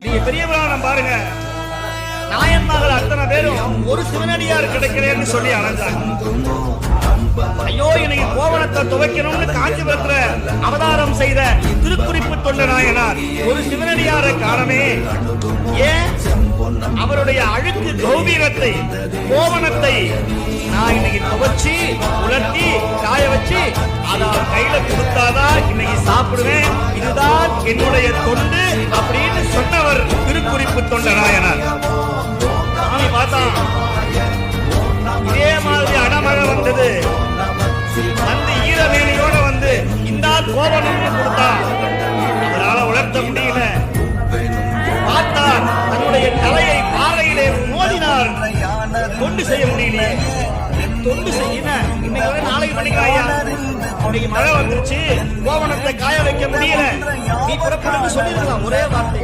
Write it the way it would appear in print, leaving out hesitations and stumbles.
நீங்க பெரிய புராணம் பாருங்க, நாயன்மார்கள் அத்தனை பேரும் ஒரு சிவனடியார் கிடைக்கிறேன்னு சொல்லி அலைஞ்சாங்க. ஐயோ, இன்னைக்கு கோவணத்தை துவைக்கணும்னு காஞ்சிபுரத்துல அவதாரம் செய்த திருக்குறிப்பு தொண்ட நாயனார் ஒரு சிவனடியாரை காணமே. ஏன்? அவருடைய அழுக்கு கௌபீரத்தை, கோவணத்தை நான் இன்னைக்கு துவைச்சி உலர்த்தி காய வச்சு அதை கையில கொடுத்தாதான் இன்னைக்கு சாப்பிடுவேன், இதுதான் என்னுடைய தொண்டு அப்படின்னு சொன்னவர் திருக்குறிப்பு தொண்ட நாயனார். சாமி பார்த்தா இதே மாதிரி அடமழை வந்தது, வந்து ஈரவேணியோட வந்து இந்த கோவணம்னு கொடுத்தா அதனால உலர்த்த முடியல. பார்த்தார், தன்னுடைய தலையை பாறையிலே மோதினார், தொண்டு செய்ய முடியலையே. தொண்டு செய்ய இன்னைக்கு நாளைக்கு பண்ணிக்கலாம், இன்னைக்கு மழை வந்துருச்சு, கோவணத்தை காய வைக்க முடியல, நீ புறப்படுன்னு சொல்லிருக்கலாம் ஒரே வார்த்தை.